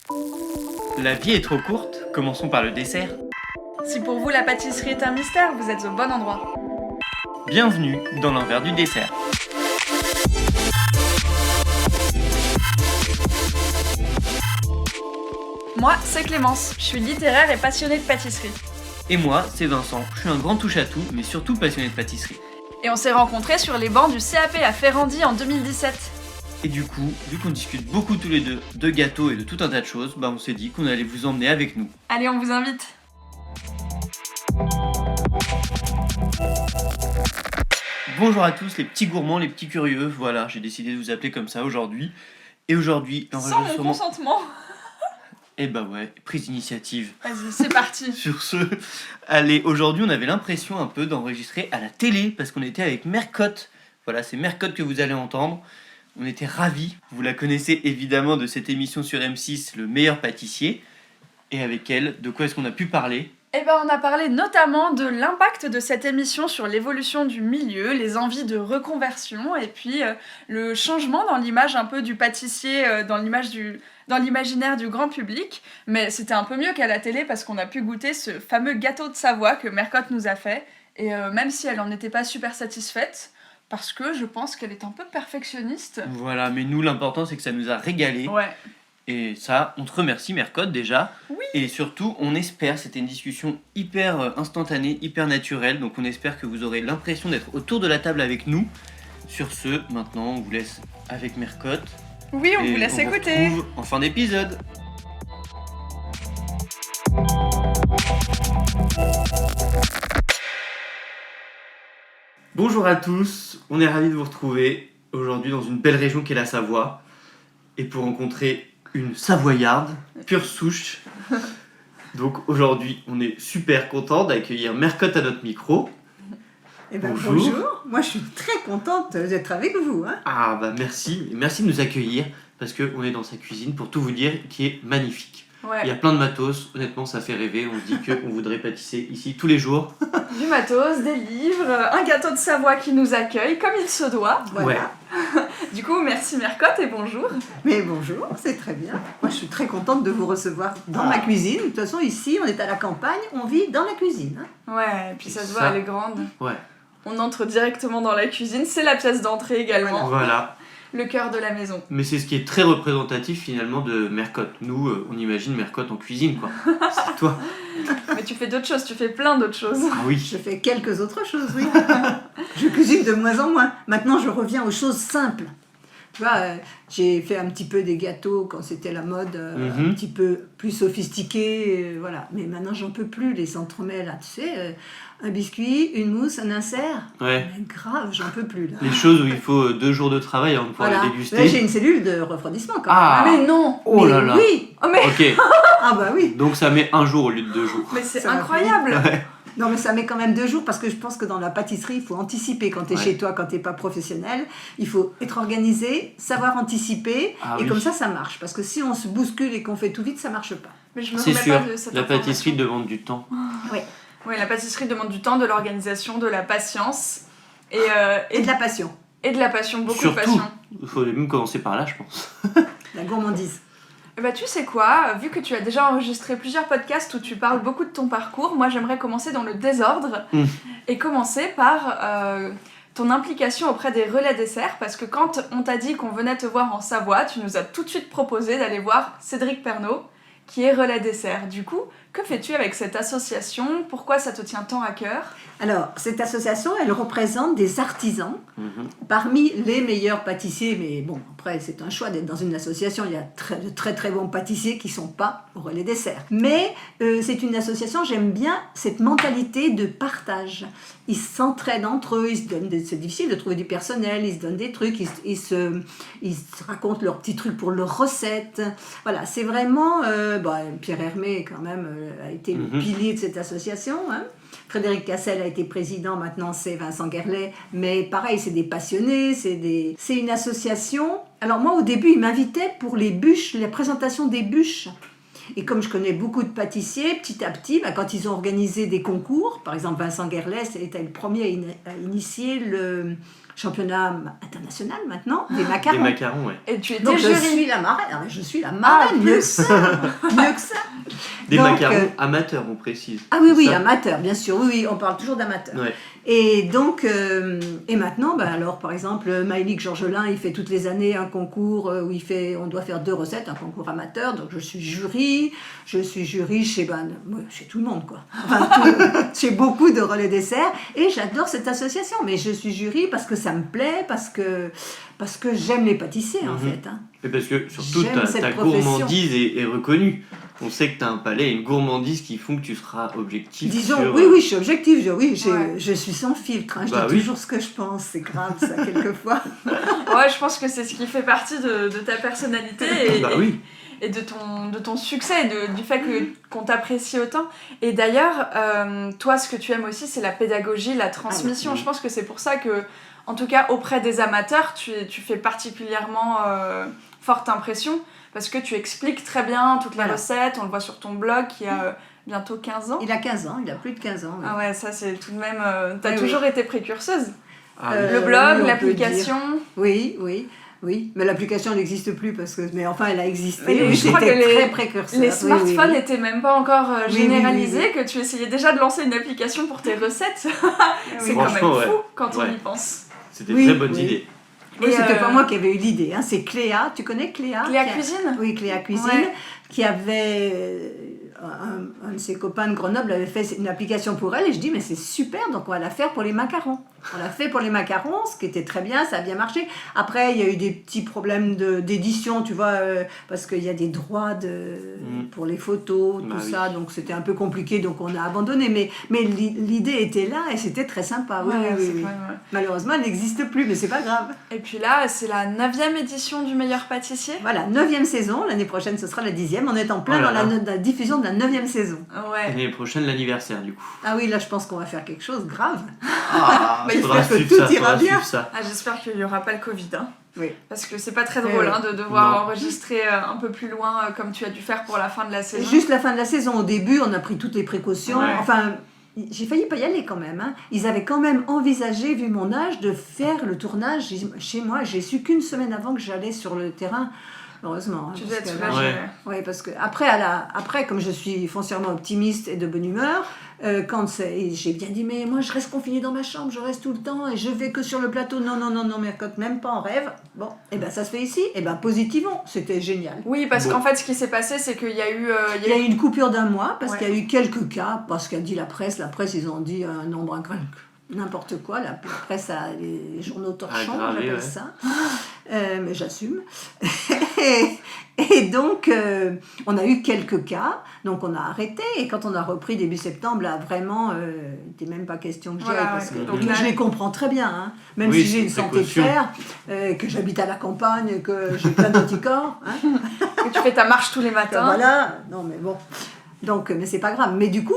La vie est trop courte, commençons par le dessert. Si pour vous la pâtisserie est un mystère, vous êtes au bon endroit. Bienvenue dans l'envers du dessert. Moi, c'est Clémence, je suis littéraire et passionnée de pâtisserie. Et moi, c'est Vincent, je suis un grand touche-à-tout, mais surtout passionné de pâtisserie. Et on s'est rencontrés sur les bancs du CAP à Ferrandi en 2017. Et du coup, vu qu'on discute beaucoup tous les deux de gâteaux et de tout un tas de choses, on s'est dit qu'on allait vous emmener avec nous. Allez, on vous invite. Bonjour à tous les petits gourmands, les petits curieux, voilà, j'ai décidé de vous appeler comme ça aujourd'hui. Et aujourd'hui, Sans mon consentement. Eh bah ouais, prise d'initiative. Vas-y, c'est parti. Sur ce, allez, aujourd'hui on avait l'impression un peu d'enregistrer à la télé parce qu'on était avec Mercotte. Voilà, c'est Mercotte que vous allez entendre. On était ravis. Vous la connaissez évidemment de cette émission sur M6, Le Meilleur Pâtissier. Et avec elle, de quoi est-ce qu'on a pu parler ? On a parlé notamment de l'impact de cette émission sur l'évolution du milieu, les envies de reconversion et puis le changement dans l'image un peu du pâtissier, dans l'imaginaire du grand public. Mais c'était un peu mieux qu'à la télé parce qu'on a pu goûter ce fameux gâteau de Savoie que Mercotte nous a fait. Et même si elle n'en était pas super satisfaite, parce que je pense qu'elle est un peu perfectionniste. Voilà, mais nous l'important c'est que ça nous a régalé. Ouais. Et ça, on te remercie Mercotte déjà. Oui. Et surtout, on espère, c'était une discussion hyper instantanée, hyper naturelle, donc on espère que vous aurez l'impression d'être autour de la table avec nous. Sur ce, maintenant, on vous laisse avec Mercotte. Oui, on vous laisse écouter. On se retrouve en fin d'épisode. Bonjour à tous, on est ravis de vous retrouver aujourd'hui dans une belle région qu'est la Savoie. Et pour rencontrer une Savoyarde, pure souche. Donc aujourd'hui, on est super content d'accueillir Mercotte à notre micro. Bonjour, moi je suis très contente d'être avec vous. Ah bah merci de nous accueillir parce qu'on est dans sa cuisine pour tout vous dire qui est magnifique. Ouais. Il y a plein de matos, honnêtement ça fait rêver, on se dit qu'on voudrait pâtisser ici tous les jours. Du matos, des livres, un gâteau de Savoie qui nous accueille comme il se doit. Voilà. Ouais. Du coup, merci Mercotte et bonjour. Mais bonjour, c'est très bien. Moi je suis très contente de vous recevoir dans ma cuisine. De toute façon ici on est à la campagne, on vit dans la cuisine. Ouais, et puis ça se voit, ça, elle est grande. Ouais. On entre directement dans la cuisine, c'est la pièce d'entrée également. Voilà. Le cœur de la maison. Mais c'est ce qui est très représentatif finalement de Mercotte. Nous, on imagine Mercotte en cuisine quoi. C'est toi. Mais tu fais d'autres choses, tu fais plein d'autres choses. Ah oui. Je fais quelques autres choses, oui. Je cuisine de moins en moins. Maintenant je reviens aux choses simples. Tu vois, j'ai fait un petit peu des gâteaux quand c'était la mode, un petit peu plus sophistiqué, voilà. Mais maintenant, j'en peux plus, les entremets, là, tu sais, un biscuit, une mousse, un insert. Ouais. Mais grave, j'en peux plus, là. Les choses où il faut 2 jours de travail avant de pouvoir Voilà. les déguster. Là, j'ai une cellule de refroidissement, quand Ah. même. Mais non. Oh Mais là là. oui. Oh mais, Ok, Ah bah oui. donc ça met 1 jour au lieu de 2 jours. mais c'est Ça va incroyable. Ouais. Non, mais ça met quand même 2 jours parce que je pense que dans la pâtisserie, il faut anticiper quand tu es Ouais. chez toi, quand tu n'es pas professionnel. Il faut être organisé, savoir anticiper, Ah et oui. comme ça marche. Parce que si on se bouscule et qu'on fait tout vite, ça marche pas. Mais je me C'est remets sûr, pas de cette la pâtisserie information. demande du temps. Oui, la pâtisserie demande du temps, de l'organisation, de la patience et Et de la passion, de la passion, beaucoup Surtout. de passion. Il faut même commencer par là, je pense. la gourmandise. Bah tu sais quoi, vu que tu as déjà enregistré plusieurs podcasts où tu parles beaucoup de ton parcours, moi j'aimerais commencer dans le désordre et commencer par ton implication auprès des relais desserts, parce que quand on t'a dit qu'on venait te voir en Savoie, tu nous as tout de suite proposé d'aller voir Cédric Pernaut, qui est relais dessert. Du coup, que fais-tu avec cette association ? Pourquoi ça te tient tant à cœur ? Alors, cette association, elle représente des artisans parmi les meilleurs pâtissiers. Mais bon, après, c'est un choix d'être dans une association. Il y a de très très bons pâtissiers qui ne sont pas au relais dessert. Mais c'est une association, j'aime bien cette mentalité de partage. Ils s'entraident entre eux, ils se donnent c'est difficile de trouver du personnel, ils se donnent des trucs, ils se racontent leurs petits trucs pour leurs recettes. Voilà, c'est vraiment... Pierre Hermé, quand même, a été le pilier de cette association. Frédéric Cassel a été président, maintenant c'est Vincent Guerlet. Mais pareil, c'est des passionnés, c'est une association. Alors moi, au début, ils m'invitaient pour les bûches, la présentation des bûches. Et comme je connais beaucoup de pâtissiers, petit à petit, quand ils ont organisé des concours, par exemple Vincent Guerlet était le premier à initier le championnat international maintenant, des macarons. Des macarons, ouais. Et tu étais Donc je jury. suis la marraine, je suis la marraine, mieux que ça, mieux que ça. Des Donc, macarons amateurs, on précise. Ah oui, oui, Ça. amateur, bien sûr, oui, on parle toujours d'amateur. Ouais. Et donc, et maintenant, alors par exemple, Maëlik Georgelin, il fait toutes les années un concours où on doit faire 2 recettes, un concours amateur, donc je suis jury chez tout le monde, quoi. Enfin, chez beaucoup de relais desserts, et j'adore cette association, mais je suis jury parce que ça me plaît, parce que j'aime les pâtissiers, en fait. Hein. Et parce que surtout, J'aime cette ta profession. gourmandise est reconnue. On sait que tu as un palais et une gourmandise qui font que tu seras objectif. Disons, sur... oui, je suis objective, Ouais. je suis sans filtre, hein, je Bah dis oui. toujours ce que je pense, c'est grave ça, quelquefois. Ouais, je pense que c'est ce qui fait partie de ta personnalité Bah oui. et de ton succès, du fait qu'on t'apprécie autant. Et d'ailleurs, toi, ce que tu aimes aussi, c'est la pédagogie, la transmission. Ah oui. Je pense que c'est pour ça que, en tout cas, auprès des amateurs, tu fais particulièrement forte impression, parce que tu expliques très bien toutes les Voilà. recettes. On le voit sur ton blog qui a bientôt 15 ans. Il a 15 ans, il a plus de 15 ans. Oui. Ah ouais, ça c'est tout de même... t'as Oui, toujours été précurseuse. Ah, Le oui, blog, on peut l'application... Oui, mais l'application n'existe plus mais enfin elle a existé. Mais Oui, je crois j'étais que très précurseur. Les Oui, smartphones oui. n'étaient même pas encore Oui, généralisés, oui, que tu essayais déjà de lancer une application pour tes recettes. C'est quand même Franchement, fou ouais. quand on Ouais. y pense. C'était Oui, très bonne oui. idée. Oui, Et, c'était pas moi qui avais eu l'idée, hein. C'est Cléa, tu connais Cléa Cléa qui a- Cuisine. Oui, Cléa Cuisine, Ouais. qui avait... un de ses copains de Grenoble avait fait une application pour elle et je dis mais c'est super, donc on va la faire pour les macarons. On l'a fait pour les macarons, ce qui était très bien, ça a bien marché. Après, il y a eu des petits problèmes d'édition, tu vois, parce qu'il y a des droits pour les photos, Bah tout oui. ça, donc c'était un peu compliqué, donc on a abandonné. Mais l'idée était là et c'était très sympa. Oui, Ouais, oui, c'est oui. quand même- Malheureusement, elle n'existe plus, mais c'est pas grave. Et puis là, c'est la 9e édition du meilleur pâtissier. Voilà, 9e saison, l'année prochaine ce sera la 10e, on est en plein Oh là dans là. la diffusion de la 9e saison. Ouais. L'année prochaine, l'anniversaire, du coup. Ah oui, là je pense qu'on va faire quelque chose de grave. Ah, Bah, il faudra faut que suivre tout ça, ira faudra bien. suivre ça. Ah, j'espère qu'il n'y aura pas le Covid. Hein. Oui. Parce que c'est pas très drôle oui. de devoir Non. enregistrer un peu plus loin comme tu as dû faire pour la fin de la saison. Juste la fin de la saison, au début, on a pris toutes les précautions. Ouais. Enfin, j'ai failli pas y aller quand même. Hein. Ils avaient quand même envisagé, vu mon âge, de faire le tournage chez moi. J'ai su qu'une semaine avant que j'allais sur le terrain. Heureusement. Hein, Tu parce devais être que là, soulagée. Ouais. Oui, parce que après, comme je suis foncièrement optimiste et de bonne humeur, j'ai bien dit, mais moi je reste confinée dans ma chambre, je reste tout le temps et je vais que sur le plateau. Non, Mercotte, même pas en rêve. Bon, et ben ça se fait ici. Et ben positivement, c'était génial. Oui, parce Bon. qu'en fait, ce qui s'est passé, c'est qu'il y a eu... Il y a eu une coupure d'un mois parce Ouais. qu'il y a eu quelques cas, parce qu'a dit la presse, ils ont dit un nombre incroyable. N'importe quoi, la presse, les journaux torchons, Aggravé, j'appelle ouais. ça. Mais j'assume. et donc, on a eu quelques cas, donc on a arrêté. Et quand on a repris début septembre, là, vraiment, il n'était même pas question que j'y Voilà, aille. Parce ouais. que, Donc donc, là- je les comprends très bien. Hein. Même Oui, si j'ai c'est une santé de précaution. fer, que j'habite à la campagne, que j'ai plein d'anticorps. Hein. que tu fais ta marche tous les Que matins. voilà, non mais bon. Donc, mais c'est pas grave. Mais du coup,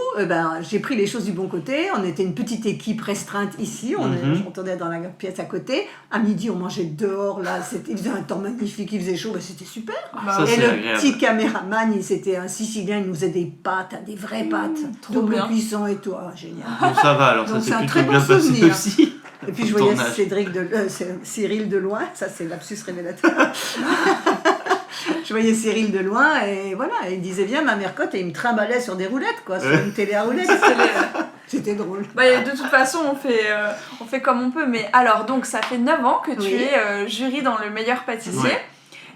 j'ai pris les choses du bon côté. On était une petite équipe restreinte ici. Mhm. On tournait dans la pièce à côté. À midi, on mangeait dehors. Là, il faisait un temps magnifique, il faisait chaud. C'était super. Bah, Ça, Et c'est le agréable. petit caméraman, c'était un Sicilien. Il nous faisait des pâtes, des vraies pâtes. trop Double bien. cuisson et tout. Ah, génial. Bon, ça va, alors ça Donc, c'est s'est un plutôt très bon bien passé souvenir. aussi. Et puis, je Au voyais tournage. Cyril de loin. Ça, c'est lapsus révélateur. Je voyais Cyril de loin et voilà, il disait bien ma Mercotte et il me trimballait sur des roulettes, quoi, sur une télé à roulettes. C'était drôle. Bah, de toute façon, on fait comme on peut. Mais alors, donc, ça fait 9 ans que tu Oui. es jury dans le meilleur pâtissier. Ouais.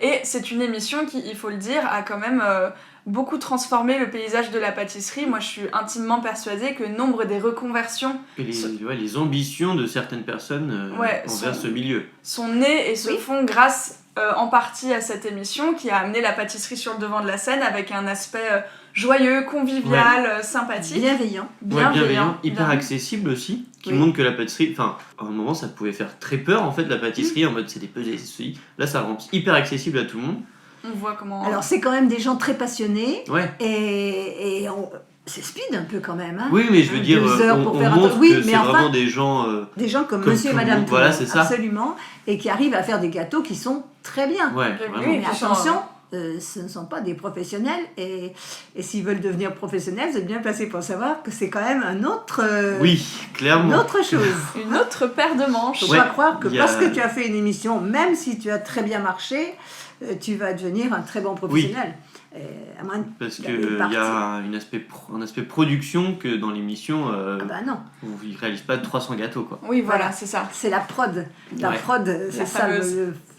Et c'est une émission qui, il faut le dire, a quand même beaucoup transformé le paysage de la pâtisserie. Moi, je suis intimement persuadée que nombre des reconversions Et les ambitions de certaines personnes Ouais, envers sont- ce milieu. sont nées et se Oui. font grâce en partie à cette émission qui a amené la pâtisserie sur le devant de la scène avec un aspect joyeux, convivial, sympathique. Bienveillant. Ouais, bienveillant, hyper bien. accessible aussi, qui Oui. montre que la pâtisserie, enfin, à un moment ça pouvait faire très peur en fait, la pâtisserie, en mode c'est des pesées, c'est ceci. Là ça rend hyper accessible à tout le monde. On voit comment... Alors, c'est quand même des gens très passionnés Ouais, et c'est speed un peu quand même. Hein. oui, mais je veux dire, 2 heures on, pour on faire un montre truc. Oui, que mais c'est enfin- vraiment des gens. Des gens comme Comme monsieur et tout le madame monde, tout voilà, le monde, c'est ça. absolument, et qui arrivent à faire des gâteaux qui sont très bien. Ouais, Oui, vraiment. oui. Mais qui sont, attention, ce ne sont pas des professionnels. Et s'ils veulent devenir professionnels, vous êtes bien placés pour savoir que c'est quand même une autre chose. Une autre paire de manches. Il ne faut pas croire que parce que tu as fait une émission, même si tu as très bien marché, tu vas devenir un très bon professionnel. Parce qu'il y a un aspect production que dans l'émission, non. Ils ne réalisent pas 300 gâteaux. Quoi. Oui, voilà, c'est ça. C'est la prod. La prod, c'est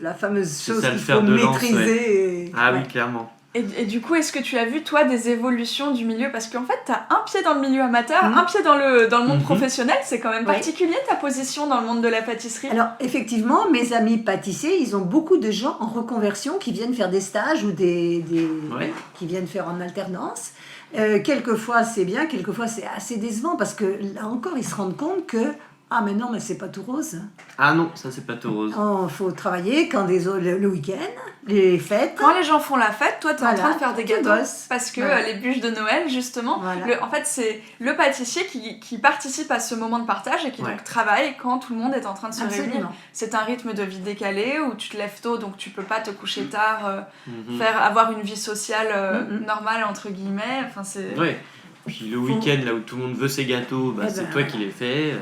la fameuse chose qu'il faut maîtriser. Ah oui, clairement. Et du coup, est-ce que tu as vu, toi, des évolutions du milieu? Parce qu'en fait, tu as un pied dans le milieu amateur, un pied dans le monde professionnel. C'est quand même particulier, ta position dans le monde de la pâtisserie. Alors, effectivement, mes amis pâtissiers, ils ont beaucoup de gens en reconversion qui viennent faire des stages ou qui viennent faire en alternance. Quelquefois, c'est bien, quelquefois, c'est assez décevant parce que, là encore, ils se rendent compte que ah mais non, mais c'est pas tout rose. Ah non, ça c'est pas tout rose. Il faut travailler quand le week-end, les fêtes. Quand les gens font la fête, toi tu es en train de faire des gâteaux. Parce que les bûches de Noël, justement, en fait c'est le pâtissier qui participe à ce moment de partage et qui donc travaille quand tout le monde est en train de se réunir. C'est un rythme de vie décalé où tu te lèves tôt, donc tu peux pas te coucher tard, avoir une vie sociale normale, entre guillemets. Enfin, c'est... Ouais. Puis le week-end, là où tout le monde veut ses gâteaux, c'est toi qui les fais.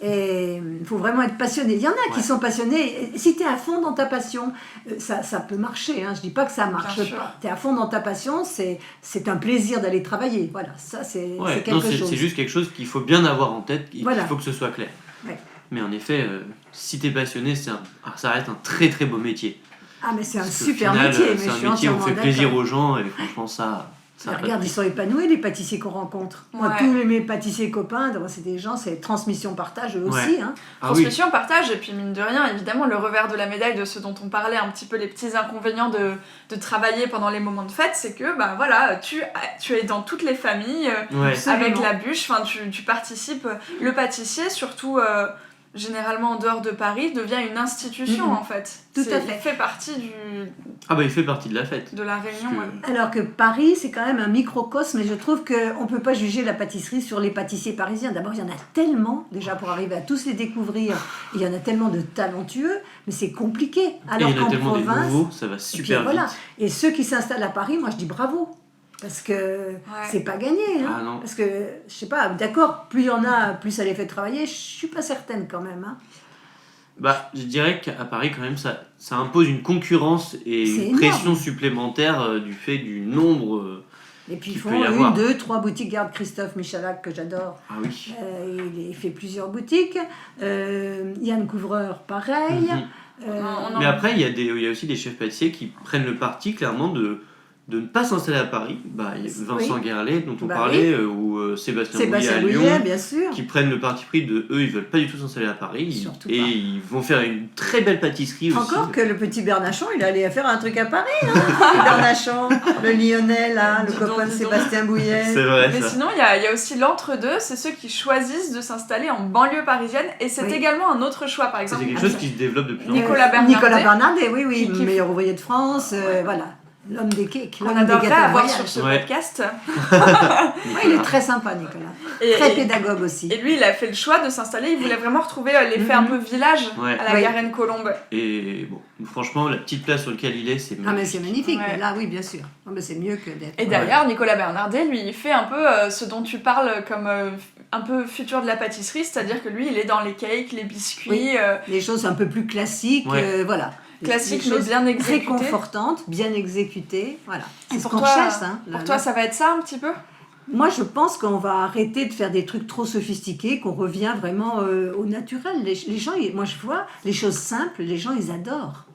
Et il faut vraiment être passionné. Il y en a qui sont passionnés. Si tu es à fond dans ta passion, ça peut marcher. Hein. Je dis pas que ça marche pas. Tu es à fond dans ta passion, c'est un plaisir d'aller travailler. Voilà, ça c'est quelque chose. C'est juste quelque chose qu'il faut bien avoir en tête, il faut que ce soit clair. Ouais. Mais en effet, si tu es passionné, ça reste un très très beau métier. Ah mais c'est un super métier. C'est un métier où on fait plaisir aux gens et franchement ça regarde, ils sont épanouis les pâtissiers qu'on rencontre. Moi, tous mes pâtissiers copains, c'est des gens, c'est transmission-partage eux aussi. Hein. Transmission-partage, et puis mine de rien, évidemment, le revers de la médaille de ce dont on parlait, un petit peu les petits inconvénients de travailler pendant les moments de fête, c'est que tu es dans toutes les familles, avec la bûche, tu participes. Le pâtissier, surtout... généralement en dehors de Paris, devient une institution en fait. Tout à fait. Il fait partie il fait partie de la fête. De la Réunion, Alors que Paris, c'est quand même un microcosme, et je trouve qu'on ne peut pas juger la pâtisserie sur les pâtissiers parisiens. D'abord, il y en a tellement, déjà pour arriver à tous les découvrir, il y en a tellement de talentueux, mais c'est compliqué. Alors et il y en a qu'en tellement province, des nouveaux, ça va super vite. Et ceux qui s'installent à Paris, moi je dis bravo. Parce que c'est pas gagné. Hein. Ah non. Parce que, je sais pas, d'accord, plus il y en a, plus ça les fait travailler, je suis pas certaine quand même. Hein. Je dirais qu'à Paris, quand même, ça impose une concurrence et une pression supplémentaire du fait du nombre. Et puis ils font 1, 2, 3 boutiques. Garde Christophe Michalak, que j'adore. Ah oui. Il fait plusieurs boutiques. Yann Couvreur, pareil. Mais après, il y a aussi des chefs pâtissiers qui prennent le parti, clairement, de ne pas s'installer à Paris. Il y a Vincent Guerlet dont on parlait, ou Sébastien Bouillet à Lyon, bien sûr. Qui prennent le parti pris de eux, ils veulent pas du tout s'installer à Paris, ils vont faire une très belle pâtisserie aussi. Encore que le petit Bernachon, il allait faire un truc à Paris, hein. Bernachon, le Lyonnais là, le copain de Sébastien Bouillet. C'est vrai. Mais sinon, il y a aussi l'entre-deux, c'est ceux qui choisissent de s'installer en banlieue parisienne, et c'est également un autre choix, par exemple. C'est quelque chose qui se développe depuis longtemps. Nicolas Bernardet, oui, meilleur ouvrier de France, voilà. L'homme des cakes, on adorerait avoir sur ce podcast. Il est très sympa, Nicolas. Très pédagogue aussi. Et lui, il a fait le choix de s'installer. Il voulait vraiment retrouver l'effet un peu village à la Garenne-Colombe. Et bon, franchement, la petite place sur laquelle il est, c'est magnifique. Ah mais c'est magnifique. Ouais. Là, oui, bien sûr. Non, mais c'est mieux que d'être... Et d'ailleurs, Nicolas Bernardet, lui, il fait un peu ce dont tu parles comme un peu futur de la pâtisserie. C'est-à-dire que lui, il est dans les cakes, les biscuits. Les choses un peu plus classiques, voilà. Classique, mais bien exécutée. Réconfortante, bien exécutée, voilà. C'est ce qu'on cherche, hein. Pour toi, ça va être ça un petit peu ? Moi, je pense qu'on va arrêter de faire des trucs trop sophistiqués, qu'on revient vraiment au naturel. Les gens, moi je vois, les choses simples, les gens, ils adorent.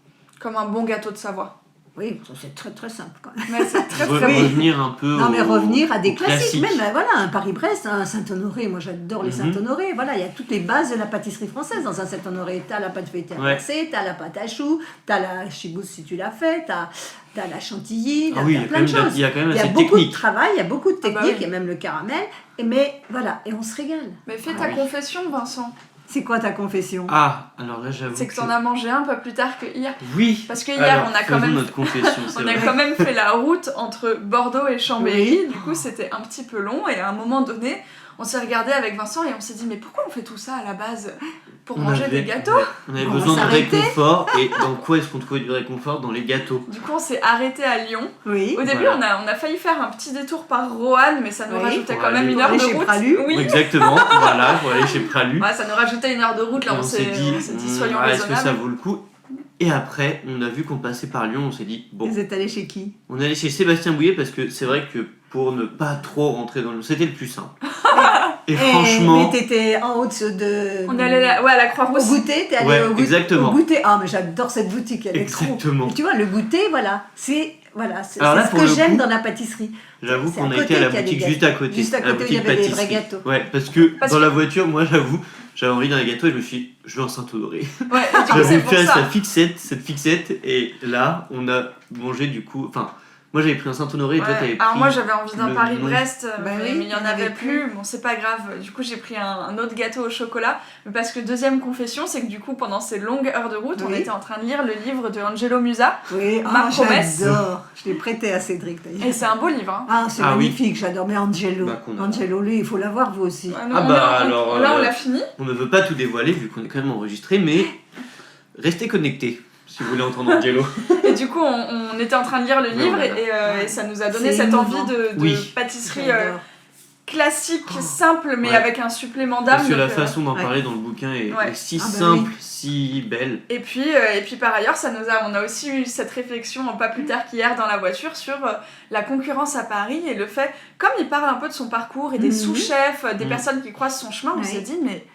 Comme un bon gâteau de Savoie. Oui, c'est très très simple quand même. Mais c'est très revenir un peu revenir à des classiques. Même voilà, un Paris-Brest, un Saint-Honoré, moi j'adore les Saint-Honoré. Voilà, il y a toutes les bases de la pâtisserie française dans un Saint-Honoré. T'as la pâte feuilletée inversée, t'as la pâte à choux, t'as la chibousse si tu l'as fait, t'as la chantilly, t'as plein de choses. Il y a quand même assez de beaucoup technique. De travail, il y a beaucoup de techniques, et même le caramel. Mais voilà, et on se régale. Mais fais ta confession, Vincent. C'est quoi ta confession ? Ah, alors là j'avoue. C'est que t'en as mangé un peu plus tard que hier. Oui. Parce que hier on a quand même. Notre confession, on a quand même fait la route entre Bordeaux et Chambéry. Du coup c'était un petit peu long et à un moment donné on s'est regardé avec Vincent et on s'est dit mais pourquoi on fait tout ça à la base pour On manger avait- des gâteaux? On avait On besoin va de s'arrêter. réconfort, et dans quoi est-ce qu'on trouvait du réconfort? Dans les gâteaux. Du coup on s'est arrêté à Lyon. Oui. Au début Voilà. on a failli faire un petit détour par Roanne mais ça nous Oui. rajoutait Pour quand même aller- une heure aller de chez route. Pralu. Oui. Exactement, voilà, pour aller chez Pralu. Ouais, ça nous rajoutait une heure de route là Et on s'est dit soyons est-ce que ça raisonnables. vaut le coup? Et après, on a vu qu'on passait par Lyon, on s'est dit, bon, Vous êtes allé chez qui? on est allé chez Sébastien Bouillet parce que c'est vrai que pour ne pas trop rentrer dans le... C'était le plus simple. Et franchement... Mais t'étais en haut de... On est allé à la Au Croix-Rousse. goûter, t'es allé Ouais, au goûter. exactement. Au goûter. Ah, mais j'adore cette boutique, elle est trop. Exactement. Et tu vois, le goûter, voilà, c'est Alors là, ce pour que le j'aime coup, dans la pâtisserie. J'avoue C'est qu'on à a côté été à la qu'il y a des boutique gâteaux. juste à côté. Juste à la côté, il y boutique avait des vrais pâtisserie. gâteaux. Ouais, parce que Parce dans que- la voiture, moi j'avais envie d'un gâteau et je me suis dit, je veux un Saint-Honoré. Ouais, et du coup, J'avais c'est pour fait ça. cette fixette, et là, on a mangé du coup... Enfin, moi j'avais pris un Saint-Honoré et toi Ouais. t'avais pris... Alors moi j'avais envie d'un le Paris-Brest, Bah mais oui, il y en avait plus. Bon c'est pas grave, du coup j'ai pris un autre gâteau au chocolat. Mais parce que deuxième confession, c'est que du coup pendant ces longues heures de route, on Oui. était en train de lire le livre de Angelo Musa. Oui, Ma promesse. j'adore. Je l'ai prêté à Cédric d'ailleurs. Et c'est un beau livre. Hein. Ah, c'est Ah oui. magnifique, j'adore. Mais Angelo, Bah, qu'on a- Angelo, lui, il faut l'avoir vous aussi. Ouais, nous, Ah on bah, est en- alors, là on l'a fini. On ne veut pas tout dévoiler vu qu'on est quand même enregistré, mais restez connectés si vous voulez entendre Angelo. Et du coup on était en train de lire le Ouais, livre voilà. et ça nous a donné C'est cette émouvant. envie de Oui. pâtisserie J'adore. classique, simple, mais Ouais. avec un supplément d'âme. Parce que la donc, façon d'en ouais. parler dans le bouquin est Ouais. si Ah bah simple, si belle. Et puis par ailleurs, on a aussi eu cette réflexion pas plus tard qu'hier dans la voiture sur la concurrence à Paris et le fait, comme il parle un peu de son parcours et des Mhm. sous-chefs, des Mhm. personnes qui croisent son chemin, on Ouais. s'est dit mais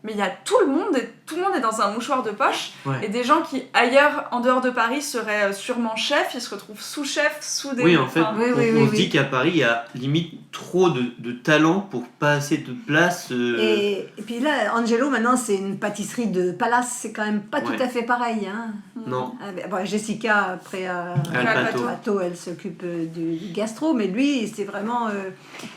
il y a tout le monde est dans un mouchoir de poche Ouais. et des gens qui ailleurs en dehors de Paris seraient sûrement chefs, ils se retrouvent sous-chefs, sous des... Oui, en fait, enfin, Oui, on, oui, on oui, se oui. dit qu'à Paris, il y a limite trop de talent pour pas assez de place. Et puis là, Angelo, maintenant, c'est une pâtisserie de palace. C'est quand même pas Ouais. tout à fait pareil. Hein. Non, Bon, Jessica, après, Alpato. Pato, elle s'occupe du gastro, mais lui, c'est vraiment...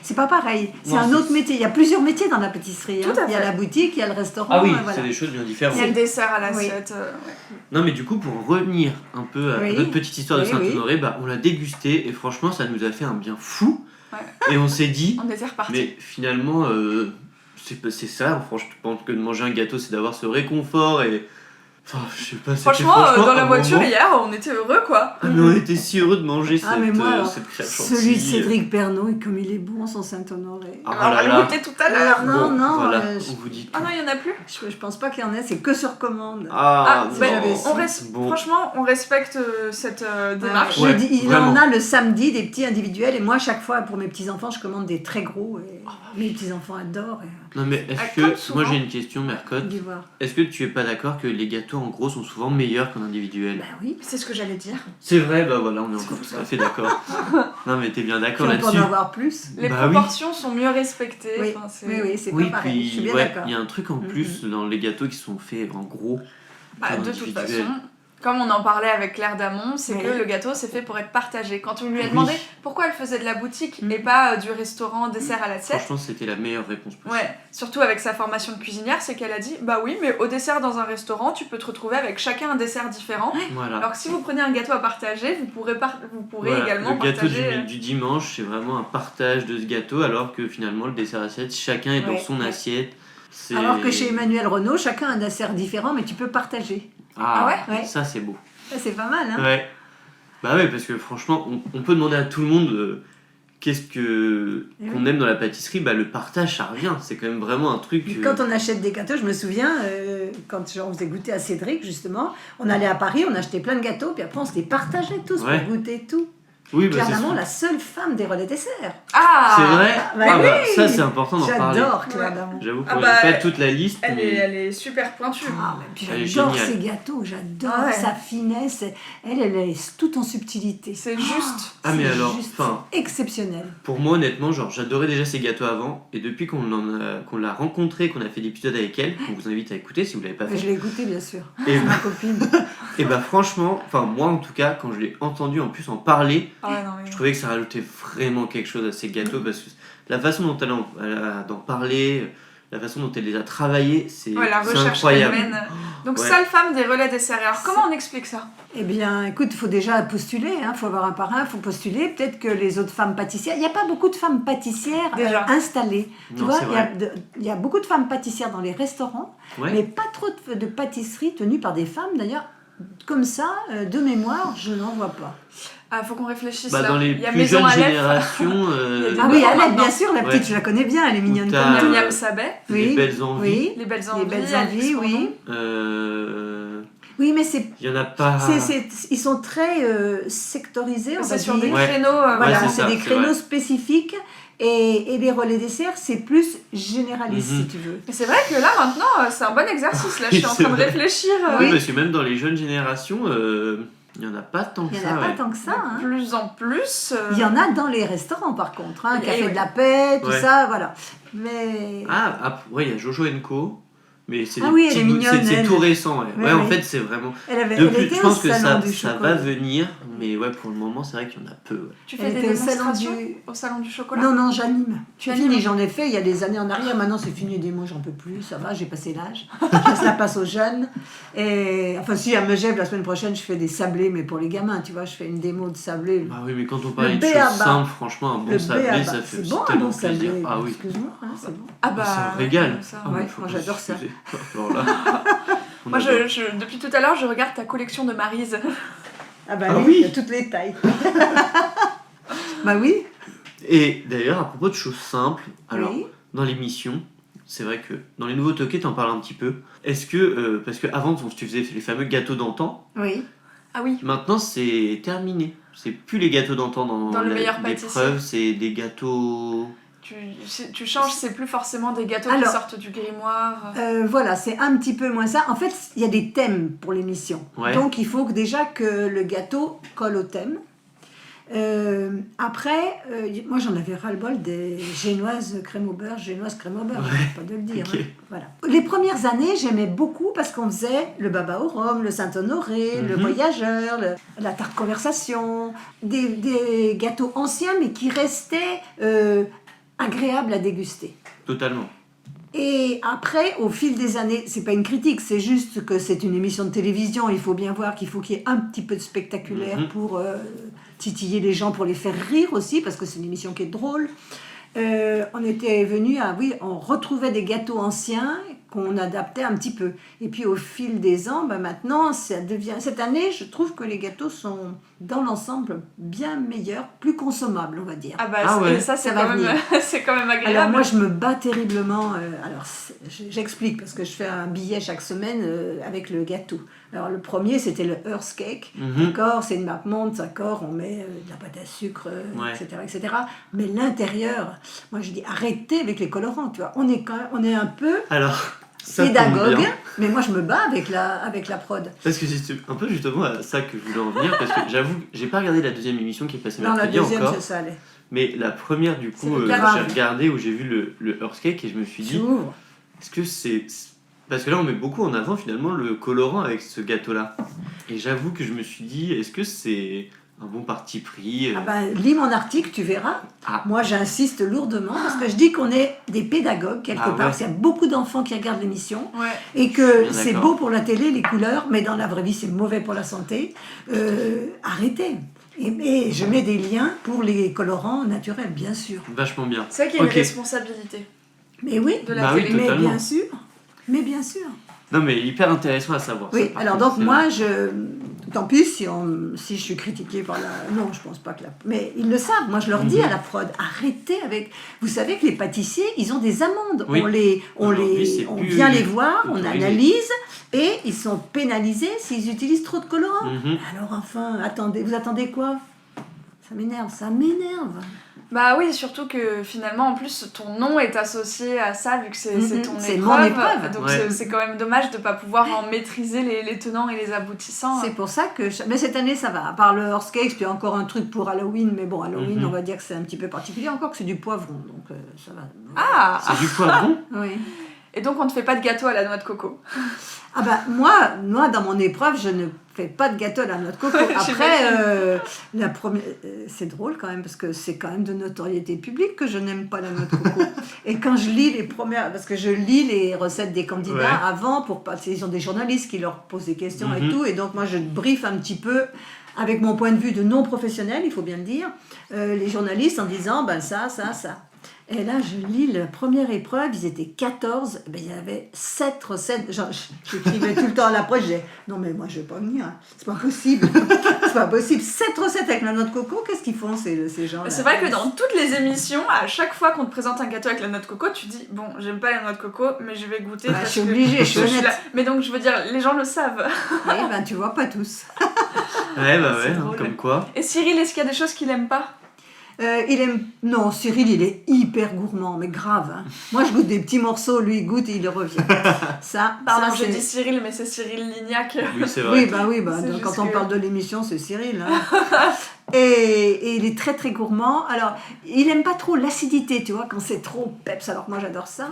c'est pas pareil. C'est Non, un c'est- autre métier. Il y a plusieurs métiers dans la pâtisserie. Tout hein. à Il y a fait. la boutique, il y a le restaurant. Ah oui, voilà. c'est des choses bien il différentes. y a le dessert à l'assiette. Ouais. Non, mais du coup, pour revenir un peu à Oui. notre petite histoire de Oui, Saint-Honoré, bah, on l'a dégusté et franchement, ça nous a fait un bien fou. Ouais. Et on s'est dit, On était repartis. mais finalement, c'est ça. Franchement, je pense que de manger un gâteau, c'est d'avoir ce réconfort et. Enfin, je sais pas, c'était Franchement, dans la un voiture moment- hier, on était heureux quoi. Ah, mais on était si heureux de manger Ah, mais moi, alors, cette crêpe celui de chantilly. Cédric Pernod, et comme il est bon, son Saint-Honoré. Ah, Alors, on va là là. le goûter tout à l'heure. Non, non, Voilà, je- on vous dit. Ah non, il y en a plus. Je pense pas qu'il y en ait, c'est que sur commande. Ah, ben, non. Bon. Franchement, on respecte cette démarche. Ouais, Il vraiment. en a le samedi des petits individuels et moi chaque fois pour mes petits enfants je commande des très gros et mes petits enfants adorent Non, mais Ah, est-ce comme que. souvent. Moi, j'ai une question, Mercotte. du voir. Est-ce que tu es pas d'accord que les gâteaux en gros sont souvent meilleurs qu'en individuel? Bah oui. C'est ce que j'allais dire. C'est vrai, bah voilà, on est C'est encore pour tout ça. à fait d'accord. Non, mais t'es bien Puis d'accord on peut là-dessus. en avoir plus. Les Bah oui. proportions sont mieux respectées. Oui, Enfin, c'est- oui, c'est Oui, pas pareil. Je suis puis bien ouais, d'accord. il y a un truc en plus dans les gâteaux qui sont faits en gros. Bah, qu'en de toute individuel. façon, comme on en parlait avec Claire Damon, c'est Oui. que le gâteau c'est fait pour être partagé. Quand on lui a Oui. demandé pourquoi elle faisait de la boutique Mm. et pas du restaurant dessert à l'assiette, Franchement, c'était la meilleure réponse possible. ouais, surtout avec sa formation de cuisinière, c'est qu'elle a dit bah oui, mais au dessert dans un restaurant, tu peux te retrouver avec chacun un dessert différent. Voilà. Alors que si vous prenez un gâteau à partager, vous pourrez Voilà, également le gâteau partager. du dimanche, c'est vraiment un partage de ce gâteau, alors que finalement, le dessert assiette, chacun est dans Ouais, son ouais. assiette. C'est- Alors que chez Emmanuel Renaud, chacun a un dessert différent mais tu peux partager. Ah, ouais ça c'est beau. Ça, c'est pas mal hein. Ouais. Bah ouais, parce que franchement, on peut demander à tout le monde qu'est-ce que Eh qu'on aime dans la pâtisserie. Bah le partage, ça revient. C'est quand même vraiment un truc. Puis quand on achète des gâteaux, je me souviens, quand on faisait goûter à Cédric, justement, on allait à Paris, on achetait plein de gâteaux, puis après on se les partageait tous Ouais. pour goûter tout. Oui, bah Claire c'est Damon, sûr. la seule femme des relais desserts. Ah C'est vrai. bah Ah bah oui. ça c'est important d'en parler. J'adore Claire Ouais. Damon. J'avoue Ah qu'on bah, n'a pas toute la liste. Elle mais- est super pointue. Ah, mais puis Elle est j'adore géniale. ses gâteaux, j'adore Ah ouais. sa finesse. Elle est toute en subtilité. C'est juste. Ah, mais C'est alors, juste enfin, exceptionnel. pour moi honnêtement, genre j'adorais déjà ces gâteaux avant, et depuis qu'on l'a rencontrée, qu'on a fait l'épisode avec elle, qu'on vous invite à écouter si vous l'avez pas Je fait. l'ai goûté, bien sûr. Et, Ma copine. et bah franchement, enfin moi en tout cas, quand je l'ai entendu en plus en parler, Ah ouais, non, mais... je trouvais que ça rajoutait vraiment quelque chose à ces gâteaux, parce que la façon dont elle a d'en parler, la façon dont elle les a travaillés, c'est Ouais, la c'est recherche incroyable. qu'elle mène. Donc Ouais. seule femme des relais desserts. Alors comment on explique ça? Eh bien, écoute, il faut déjà postuler, il faut avoir un parrain, il faut postuler. Peut-être que les autres femmes pâtissières... Il n'y a pas beaucoup de femmes pâtissières Déjà. installées. Tu Non, vois, c'est il y a vrai. il y a beaucoup de femmes pâtissières dans les restaurants, Ouais. mais pas trop de pâtisseries tenues par des femmes. D'ailleurs, comme ça, de mémoire, je n'en vois pas. Ah, faut qu'on réfléchisse Bah, là. dans les Il y a plus Maison jeunes Aleph. générations, Il y a des Ah deux oui, femmes Alec, maintenant. bien sûr, la petite, Ouais. je la connais bien, elle est mignonne t'as- comme tout. Myriam Sabet, les Oui, belles envies. oui. Les Belles Les Envies, belles Alix envies, oui. Bourdon. Oui, mais c'est... Il y en a pas. Ils sont très sectorisés, on va C'est sur dire. des Ouais. créneaux. Voilà, Ouais, c'est ça, des c'est créneaux vrai. spécifiques et les relais desserts, c'est plus généraliste, Mhm. si tu veux. Mais c'est vrai que là maintenant, c'est un bon exercice. Là, je suis en C'est train de vrai. réfléchir. Oui, Oui. parce que même dans les jeunes générations, il n'y en a pas tant que Il n'y en ça. a pas ouais. tant que ça. Hein. De plus en plus. Il y en a dans les restaurants, par contre. Et Café oui. de la Paix, tout Ouais. ça, voilà. Mais... Ouais, il y a Jojo Co. Mais c'est Ah des oui, elle petits est bouts- mignonne, c'est elle. tout récent. Ouais, Ouais, ouais, en oui. fait, c'est vraiment. elle De était plus, je au pense que salon du ça chocolat. va venir, mais ouais, pour le moment, c'est vrai qu'il y en a peu. Ouais. Tu fais Elle des était au salon démonstrations du... au salon du chocolat? Non, non, j'anime. Tu C'est animes. fini, j'en ai fait il y a des années en arrière. Maintenant, c'est fini des mots, j'en peux plus. Ça va, j'ai passé l'âge. Je la passe aux jeunes. Et enfin, si à Megève, la semaine prochaine, je fais des sablés, mais pour les gamins, tu vois, je fais une démo de sablés. Bah oui, mais quand on parle de B.A.-ba. choses simples, franchement, un bon Le sablé, B.A.-ba. ça fait C'est bon, un tellement bon sablé. plaisir. Ah oui. Excuse-moi, hein, c'est bon. Ah bah. C'est un régal. ça. Ah, Ouais, mais faut moi, pas j'adore ça. s'excuser. Alors là, on Moi, adore. depuis tout à l'heure, je regarde ta collection de Maryse. Ah bah Ah oui, oui. il y a toutes les tailles. Bah oui. Et d'ailleurs, à propos de choses simples, alors Oui. dans l'émission, c'est vrai que dans les nouveaux toquets, t'en parles un petit peu. Est-ce que, parce qu'avant, tu faisais les fameux gâteaux d'antan, Oui. Ah oui. maintenant c'est terminé. C'est plus les gâteaux d'antan Dans le meilleur pâtissier. l'épreuve, c'est des gâteaux. Tu changes, c'est plus forcément des gâteaux qui Alors, sortent du grimoire. Voilà, c'est un petit peu moins ça. En fait, il y a des thèmes pour l'émission. Ouais. Donc, il faut déjà que le gâteau colle au thème. Après, moi j'en avais ras-le-bol des génoises crème au beurre, pas de le dire. ok. Hein. Voilà. Les premières années, j'aimais beaucoup parce qu'on faisait le baba au rhum, le Saint-Honoré, le Mhm. voyageur, la tarte conversation, des gâteaux anciens mais qui restaient agréables à déguster. Totalement. Et après, au fil des années, c'est pas une critique, c'est juste que c'est une émission de télévision. Il faut bien voir qu'il faut qu'il y ait un petit peu de spectaculaire Mhm. pour titiller les gens, pour les faire rire aussi, parce que c'est une émission qui est drôle. On était venu à, oui, on retrouvait des gâteaux anciens qu'on adaptait un petit peu. Et puis au fil des ans, maintenant, ça devient. Cette année, je trouve que les gâteaux sont, dans l'ensemble, bien meilleurs, plus consommables, on va dire. Ah bah Ah ouais. ça c'est Ça va quand même, c'est quand même agréable. Alors moi je me bats terriblement, j'explique parce que je fais un billet chaque semaine avec le gâteau. Alors le premier c'était le Earth Cake, Mhm. d'accord, c'est une marque monte, d'accord, on met de la pâte à sucre, Ouais. etc. Mais l'intérieur, moi je dis arrêtez avec les colorants, tu vois, on est un peu Alors, ça tombe pédagogue, bien. mais moi je me bats avec la prod. Parce que c'est un peu justement à ça que je voulais en venir, parce que j'avoue, j'ai pas regardé la deuxième émission qui est passée Non, la mercredi deuxième encore, c'est ça, allez. mais la première du C'est coup, le j'ai grave. regardé où j'ai vu le Earth Cake et je me suis dit, J'ouvre. est-ce que c'est... Parce que là, on met beaucoup en avant finalement le colorant avec ce gâteau-là. Et j'avoue que je me suis dit, est-ce que c'est un bon parti pris Ah ben, lis mon article, tu verras. Ah. Moi, j'insiste lourdement parce que je dis qu'on est des pédagogues quelque Ah part. ouais. Il y a beaucoup d'enfants qui regardent l'émission Ouais. et Je que suis bien c'est d'accord. beau pour la télé, les couleurs, mais dans la vraie vie, c'est mauvais pour la santé. Arrêtez. Et je mets des liens pour les colorants naturels, bien sûr. Vachement bien. C'est vrai qu'il y a Ok. une responsabilité Mais oui, de la Bah oui, télé. mais totalement. bien sûr. Mais bien sûr. Non mais hyper intéressant à savoir. Oui, ça, par alors contre, donc c'est moi, vrai. tant pis si je suis critiquée par la... Non, je pense pas que la... Mais ils le savent, moi je leur dis Mhm. à la prod, arrêtez avec... Vous savez que les pâtissiers, ils ont des amendes. Oui. Aujourd'hui, c'est On plus vient les voir, on autorisé. analyse, et ils sont pénalisés s'ils utilisent trop de colorants. Mhm. Alors enfin, vous attendez quoi? Ça m'énerve. Bah oui, surtout que finalement, en plus, ton nom est associé à ça, vu que c'est Mhm, ton c'est épreuve. mon épreuve. Donc Ouais. c'est quand même dommage de ne pas pouvoir en maîtriser les tenants et les aboutissants. C'est pour ça que... Mais cette année, ça va. À part le horse cake, puis encore un truc pour Halloween. Mais bon, Halloween, Mhm. on va dire que c'est un petit peu particulier. Encore que c'est du poivron, donc ça va. Ah C'est du poivron. Oui. Et donc, on ne fait pas de gâteau à la noix de coco. Ah bah moi, dans mon épreuve, je ne fais pas de gâteau à la noix de coco. Après, la première, c'est drôle quand même, parce que c'est quand même de notoriété publique que je n'aime pas la noix de coco. Et quand je lis les premières, parce que je lis les recettes des candidats avant, parce qu'ils ont des journalistes qui leur posent des questions et tout, et donc moi je briefe un petit peu, avec mon point de vue de non-professionnel, il faut bien le dire, les journalistes en disant, ben ça. Et là, je lis la première épreuve, ils étaient 14, ben, il y avait 7 recettes. J'écrivais tout le temps à l'approche, je disais, non mais moi je vais pas venir, c'est pas possible. C'est pas possible. 7 recettes avec la noix de coco, qu'est-ce qu'ils font ces gens-là? C'est vrai que dans toutes les émissions, à chaque fois qu'on te présente un gâteau avec la noix de coco, tu dis, bon, j'aime pas la noix de coco, mais je vais goûter. Je suis obligée, je suis honnête. Mais donc, je veux dire, les gens le savent. Oui, ben tu vois, pas tous. Ouais, bah C'est ouais, drôle. comme quoi. Et Cyril, est-ce qu'il y a des choses qu'il aime pas? Non, Cyril, il est hyper gourmand, mais grave. Hein. Moi, je goûte des petits morceaux, lui, il goûte et il revient. Pardon, j'ai dit Cyril, mais c'est Cyril Lignac. Oui, c'est vrai. Oui, C'est donc, quand juste on que- parle de l'émission, c'est Cyril. Hein. Et il est très très gourmand. Alors, il aime pas trop l'acidité, tu vois, quand c'est trop peps. Alors moi, j'adore ça.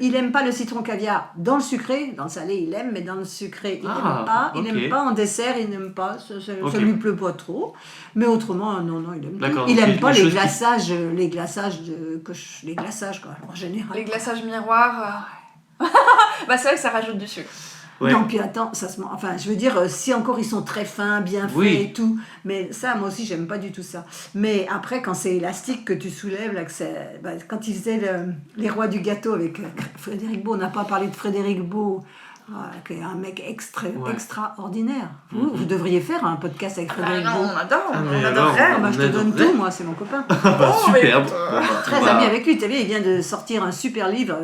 Il aime pas le citron caviar dans le sucré, dans le salé, il aime, mais dans le sucré, il n'aime pas. Il ok. n'aime pas en dessert, il n'aime pas. Ok. Ça lui plaît pas trop. Mais autrement, non, il aime D'accord, tout. Il donc aime pas les les choses qui- glaçages, les glaçages quoi, en général. Les glaçages miroirs. Bah, c'est vrai que ça rajoute du sucre. Ouais. Non, puis attends, enfin, je veux dire, si encore ils sont très fins, bien faits Oui. et tout, mais ça, moi aussi, j'aime pas du tout ça. Mais après, quand c'est élastique que tu soulèves, là, quand ils faisaient les rois du gâteau avec Frédéric Beau, on n'a pas parlé de Frédéric Beau, qui est un mec extraordinaire. Vous devriez faire un podcast avec Frédéric Beau. on adore, Ah, mais on alors, adorerait. Ah, bah, je te donne adorerait. tout, moi, c'est mon copain. Bah, Oh, mais superbe. écoute, Bon, bah, Très on va- ami avec lui, tu as vu, il vient de sortir un super livre,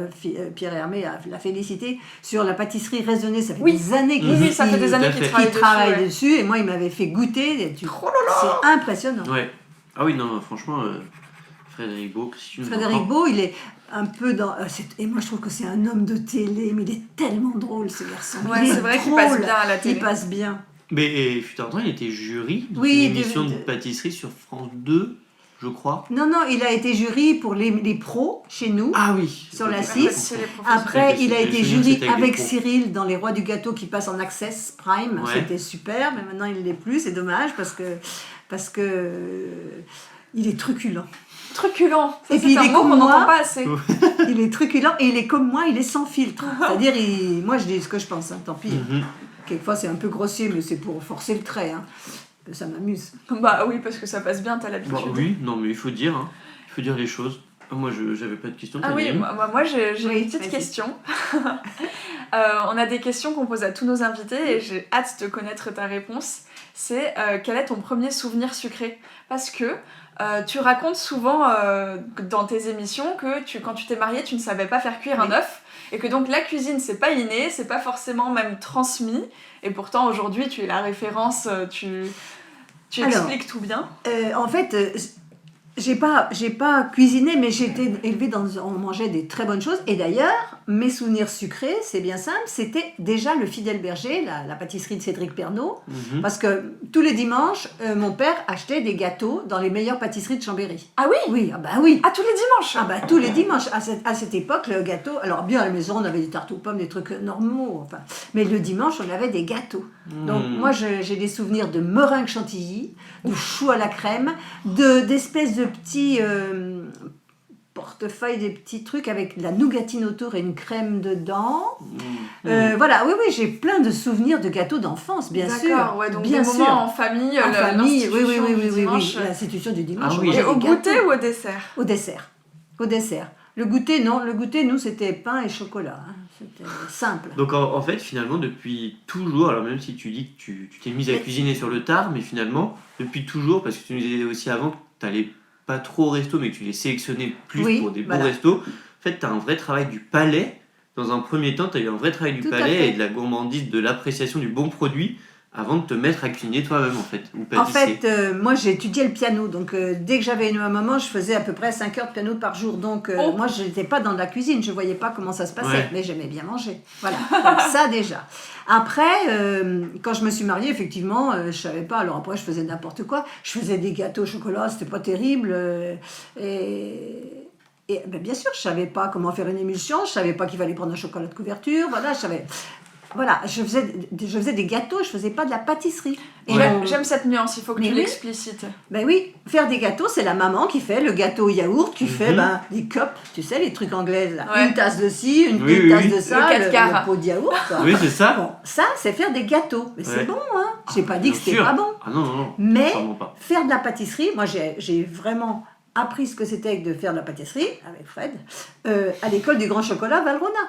Pierre Hermé l'a félicité, sur la pâtisserie raisonnée. Ça fait Oui. des années Oui, oui, ça fait des années Tout à qu'il fait. travaille, travaille dessus. dessus, et moi, il m'avait fait goûter. Oh là là. C'est impressionnant. Ouais. Ah oui, non, franchement, Frédéric Beau, si tu nous Frédéric entends. Beau, il est un peu dans. Et moi, je trouve que c'est un homme de télé, mais il est tellement drôle, ce garçon. Ouais, Il est c'est vrai qu'il drôle. passe bien à la télé. Il passe bien. Mais fut un temps, il était jury d'une Oui, émission de- de pâtisserie sur France 2, je crois. Non, il a été jury pour les pros chez nous. Ah oui. Sur la Ok. six. C'est les professeurs. Après, C'était- il a c'était été le jury c'était avec avec des pros. Cyril dans Les Rois du Gâteau qui passe en Access Prime. Ouais. C'était super, mais maintenant il ne l'est plus. C'est dommage parce que il est truculent. Truculent. Ça, Et c'est puis, il un est mot comme qu'on moi. n'entend pas assez. Il est truculent et il est comme moi, il est sans filtre. C'est-à-dire, moi je dis ce que je pense, hein, tant pis. Mhm. Quelquefois c'est un peu grossier, mais c'est pour forcer le trait. Hein. Ça m'amuse. Bah oui, parce que ça passe bien, t'as l'habitude. Bon, oui, non, mais il faut dire, hein. Il faut dire les choses. Ah, moi, j'avais pas de questions. Ah oui, Camille. moi j'ai Oui, une petite vas-y. question. On a des questions qu'on pose à tous nos invités et j'ai hâte de connaître ta réponse. C'est quel est ton premier souvenir sucré? Parce que tu racontes souvent dans tes émissions que quand tu t'es mariée, tu ne savais pas faire cuire un Oui. œuf et que donc la cuisine c'est pas inné, c'est pas forcément même transmis et pourtant aujourd'hui tu es la référence, tu Alors, expliques tout bien. En fait, j'ai pas cuisiné, mais j'ai été élevée on mangeait des très bonnes choses. Et d'ailleurs, mes souvenirs sucrés, c'est bien simple, c'était déjà le Fidèle Berger, la pâtisserie de Cédric Pernaut. Mhm. Parce que tous les dimanches, mon père achetait des gâteaux dans les meilleures pâtisseries de Chambéry. Ah oui? Oui, ah bah oui. Ah tous les dimanches? Ah bah tous les dimanches, à cette époque, le gâteau, alors bien à la maison on avait des tartes aux pommes, des trucs normaux, enfin, mais le dimanche on avait des gâteaux. Donc Mhm. moi j'ai des souvenirs de meringue chantilly, de chou à la crème, d'espèces de petits portefeuilles, des petits trucs avec de la nougatine autour et une crème dedans. Mhm. Voilà, oui, j'ai plein de souvenirs de gâteaux d'enfance, bien sûr. D'accord, ouais, donc bien des sûr. moments en famille, En famille, oui, l'institution du oui, dimanche. l'institution du dimanche. Ah on oui. mangeait Et au des gâteaux. goûter ou au dessert? Au dessert. Au dessert. Le goûter, non. Le goûter, nous, c'était pain et chocolat. hein. C'était simple. Donc en fait, finalement, depuis toujours, alors même si tu dis que tu t'es mise à Mais- cuisiner sur le tard, mais finalement, depuis toujours, parce que tu nous disais aussi avant que tu n'allais pas trop au resto, mais que tu les sélectionnais plus Oui, pour des voilà. bons restos, en fait, tu as un vrai travail du palais. Dans un premier temps, tu as eu un vrai travail du Tout à palais fait. et de la gourmandise, de l'appréciation du bon produit avant de te mettre à cuisiner toi-même, en fait, ou En pâtisser. fait, moi, j'ai étudié le piano. Donc, dès que j'avais un moment, je faisais à peu près 5 heures de piano par jour. Donc, Oh. moi, je n'étais pas dans la cuisine. Je ne voyais pas comment ça se passait. Ouais. Mais j'aimais bien manger. Voilà. Donc, ça, déjà. Après, quand je me suis mariée, effectivement, je ne savais pas. Alors, après, je faisais n'importe quoi. Je faisais des gâteaux au chocolat. C'était pas terrible. Et ben, bien sûr, je savais pas comment faire une émulsion, je savais pas qu'il fallait prendre un chocolat de couverture, voilà, voilà, je faisais des gâteaux, je faisais pas de la pâtisserie. Et J'aime cette nuance, il faut que Mais tu oui. l'explicites. Ben oui, faire des gâteaux, c'est la maman qui fait le gâteau au yaourt, qui fait des cups, tu sais, les trucs anglais, là. Ouais. Une tasse de ci, une Oui, tasse oui. de ça, Le 4 quarts. le pot de yaourt, quoi. Oui, c'est ça. Bon, ça, c'est faire des gâteaux. Mais Ouais. c'est bon, hein. J'ai pas dit Bien que c'était sûr. pas bon. Ah non, non, non. Mais Vraiment pas. faire de la pâtisserie, moi j'ai vraiment appris ce que c'était que de faire de la pâtisserie avec Fred à l'école du Grand Chocolat à Valrhona.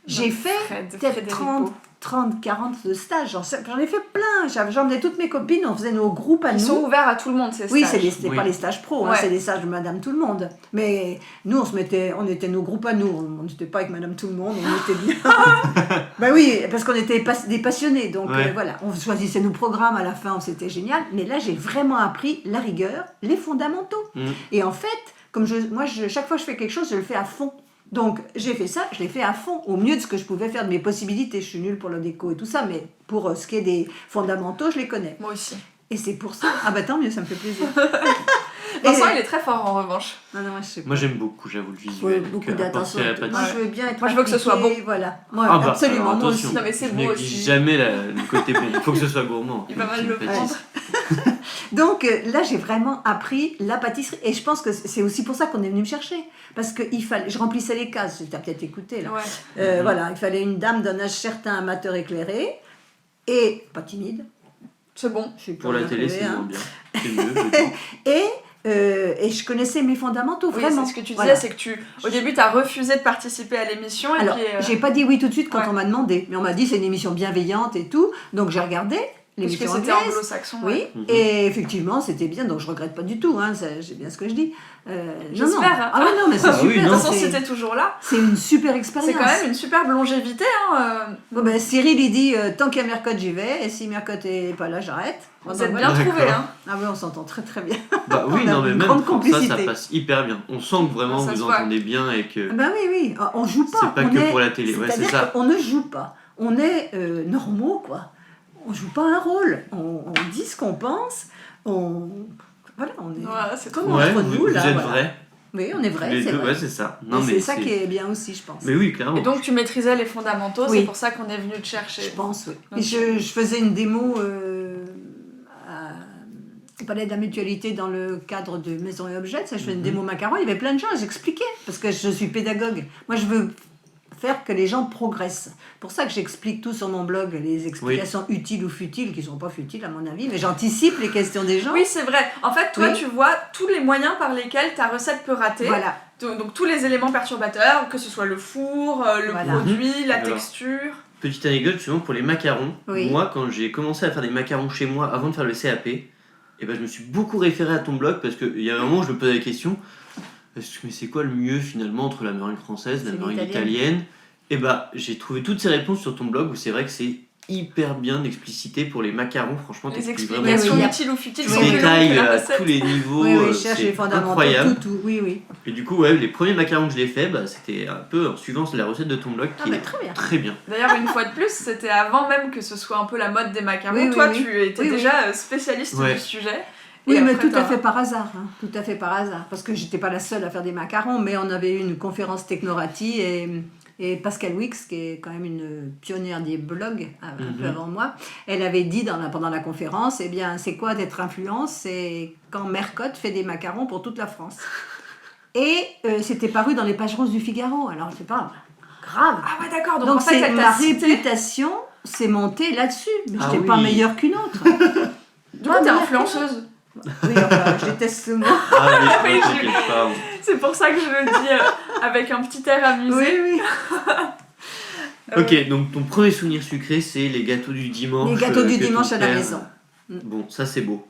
J'ai fait peut-être Federico. 30, 40 de stages. J'en ai fait plein. J'emmenais toutes mes copines, on faisait nos groupes à Ils nous. sont ouverts à tout le monde, ces stages. Oui, c'était Oui. pas les stages pro, hein, Ouais. c'est les stages de Madame Tout le Monde. Mais nous, on était nos groupes à nous. On n'était pas avec Madame Tout le Monde, on était bien. Ben oui, parce qu'on était des passionnés. Donc Ouais. voilà, on choisissait nos programmes à la fin, c'était génial. Mais là, j'ai vraiment appris la rigueur, les fondamentaux. Et en fait, chaque fois que je fais quelque chose, je le fais à fond. Donc j'ai fait ça, je l'ai fait à fond, au mieux de ce que je pouvais faire de mes possibilités. Je suis nulle pour le déco et tout ça, mais pour ce qui est des fondamentaux, je les connais. Moi aussi. Et c'est pour ça. Ah bah tant mieux, ça me fait plaisir. Vincent, il est très fort en revanche. Non, moi, je sais pas. Moi, j'aime beaucoup, j'avoue, le Ouais, visuel. beaucoup que d'attention. apporter à la Moi, pâtisserie. je veux bien être Moi, je veux que ce soit appliquée, voilà. Moi, Ah bah, absolument, alors, moi attention, aussi. Non, mais c'est je beau néglige aussi. jamais le côté bon. Il faut que ce soit gourmand. Il va mal le Une prendre. pâtisserie. Donc là, j'ai vraiment appris la pâtisserie. Et je pense que c'est aussi pour ça qu'on est venu me chercher. Parce que je remplissais les cases, tu as peut-être écouté là. Ouais. Voilà, il fallait une dame d'un âge certain, amateur éclairé, et pas timide. C'est bon. Je suis Pour la bien télé, trouvée, c'est hein. moins bien. C'est mieux, je pense. Et je connaissais mes fondamentaux, Oui, vraiment. c'est ce que tu disais, Voilà. c'est que au début, tu as refusé de participer à l'émission. Et Alors, puis, j'ai pas dit oui tout de suite quand ouais. on m'a demandé, mais on m'a dit c'est une émission bienveillante et tout, donc j'ai regardé parce que l'émission c'était anglaise. anglo-saxon. Oui, ouais. et effectivement c'était bien, donc je regrette pas du tout, hein, j'ai bien ce que je dis. Non, J'espère, non. hein. Ah ouais, non, mais c'est Ah oui, super. non. De toute façon, c'est- si t'es toujours là, c'est une super expérience. c'est quand même une superbe longévité. Hein. Bon, ben, Cyril il dit tant qu'il y a Mercotte j'y vais, et si Mercotte est pas là j'arrête. Vous Donc, êtes voilà. bien D'accord. trouvés. Hein. Ah ouais, on s'entend très très bien. Bah oui, On a non, mais une même grande pour ça, ça complicité. passe hyper bien. On sent que vraiment Ça vous se voit. entendez bien et que Ben oui, oui, on joue pas. c'est pas on que est- pour la télé. Ouais, c'est c'est-à-dire ça. qu'on ne joue pas. On est normaux, quoi. On joue pas un rôle. On dit ce qu'on pense. Voilà, on est Voilà, c'est comme Ouais, entre vous, nous, là. vous êtes voilà. vrais. Oui, on est vrai, Les c'est deux, vrai. ouais, c'est ça. Et Non, mais c'est ça qui est bien aussi, je pense. Mais oui, clairement. Et donc, tu maîtrisais les fondamentaux, Oui. c'est pour ça qu'on est venu te chercher. Je pense, oui. Donc, Et je faisais une démo au Palais de la Mutualité dans le cadre de Maison et Objets. Ça, je faisais une démo macaron. Il y avait plein de gens, j'expliquais. Parce que je suis pédagogue. Moi, je veux faire que les gens progressent. Pour ça que j'explique tout sur mon blog, les explications utiles ou futiles, qui ne sont pas futiles à mon avis, mais j'anticipe les questions des gens. Oui, c'est vrai. En fait, toi, Oui. tu vois tous les moyens par lesquels ta recette peut rater. Voilà. Donc, tous les éléments perturbateurs, que ce soit le four, le Voilà. produit, la Alors. texture. Petite anecdote justement pour les macarons. Oui. Moi, quand j'ai commencé à faire des macarons chez moi avant de faire le CAP, eh ben, je me suis beaucoup référé à ton blog parce qu'il y a un moment où je me posais la question mais c'est quoi le mieux finalement entre la meringue française et la C'est meringue l'italienne. italienne? Et bah, j'ai trouvé toutes ces réponses sur ton blog où c'est vrai que c'est hyper bien explicité pour les macarons. Franchement, Les t'expliques vraiment explications Oui, oui. utiles ou futiles Oui, sont oui. plus longues détails que la à recette. tous les niveaux. Oui, oui, je cherche les c'est fondamentaux, incroyable. tout, oui, oui. Et du coup, ouais, les premiers macarons que je l'ai fait, bah, c'était un peu en suivant la recette de ton blog Ah, qui bah, est très bien. très bien. D'ailleurs, une fois de plus, c'était avant même que ce soit un peu la mode des macarons. Oui, oui, Toi, oui. tu étais Oui, oui. déjà spécialiste Ouais. du sujet. Oui, Et mais après, tout à t'as- fait par hasard. Hein. Tout à fait par hasard. Parce que j'étais pas la seule à faire des macarons, mais on avait eu une conférence Technorati et Pascal Wix, qui est quand même une pionnière des blogs, un peu avant moi, elle avait dit pendant la conférence, eh bien, c'est quoi d'être influence? C'est quand Mercotte fait des macarons pour toute la France. Et c'était paru dans les pages roses du Figaro. Alors, c'est pas grave. Ah ouais, d'accord. Donc, Donc, en fait, c'est elle ma t'a cité. réputation s'est montée là-dessus. Mais Ah j'étais oui. pas meilleure qu'une autre. Du coup, t'es influenceuse. Oui, enfin, je déteste ce mot. Ah, mais Oui, t'inquiète pas. C'est pour ça que je le dis avec un petit air amusé. Oui, oui. Ok, donc ton premier souvenir sucré, c'est les gâteaux du dimanche. Les gâteaux du que ton dimanche à la père- maison. Bon, ça c'est beau.